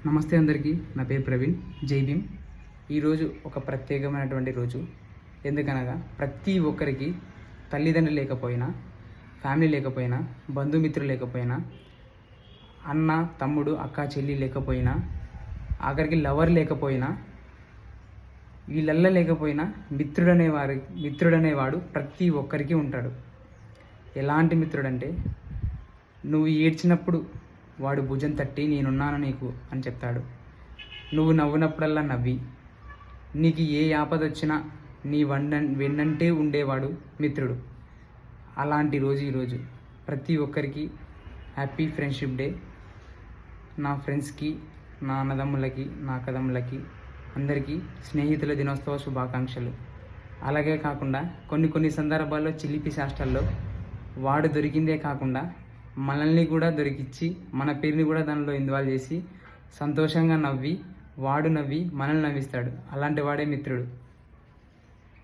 నమస్తే అందరికీ. నా పేరు ప్రవీణ్. జై భీమ్. ఈరోజు ఒక ప్రత్యేకమైనటువంటి రోజు. ఎందుకనగా ప్రతి ఒక్కరికి తల్లిదండ్రులు లేకపోయినా, ఫ్యామిలీ లేకపోయినా, బంధుమిత్రులు లేకపోయినా, అన్న తమ్ముడు అక్క చెల్లి లేకపోయినా, ఆఖరికి లవర్ లేకపోయినా, వీళ్ళల్లా లేకపోయినా మిత్రుడనేవాడు ప్రతి ఒక్కరికి ఉంటాడు. ఎలాంటి మిత్రుడంటే, నువ్వు ఏడ్చినప్పుడు వాడు భుజం తట్టి నేనున్నాను నీకు అని చెప్తాడు. నువ్వు నవ్వునప్పుడల్లా నవ్వి, నీకు ఏ ఆపద వచ్చినా నీ వెన్నంటే ఉండేవాడు మిత్రుడు. అలాంటి రోజు ఈరోజు. ప్రతి ఒక్కరికి హ్యాపీ ఫ్రెండ్షిప్ డే. నా ఫ్రెండ్స్కి, నా అన్నదమ్ములకి, నా అక్కదమ్ములకి, అందరికీ స్నేహితుల దినోత్సవ శుభాకాంక్షలు. అలాగే కాకుండా కొన్ని సందర్భాల్లో చిలిపి శాస్త్రాల్లో వాడు దొరికిందే కాకుండా మనల్ని కూడా దొరికిచ్చి మన పేరుని కూడా దానిలో ఇన్వాల్వ్ చేసి సంతోషంగా నవ్వి వాడు నవ్వి మనల్ని నవ్విస్తాడు. అలాంటి వాడే మిత్రుడు.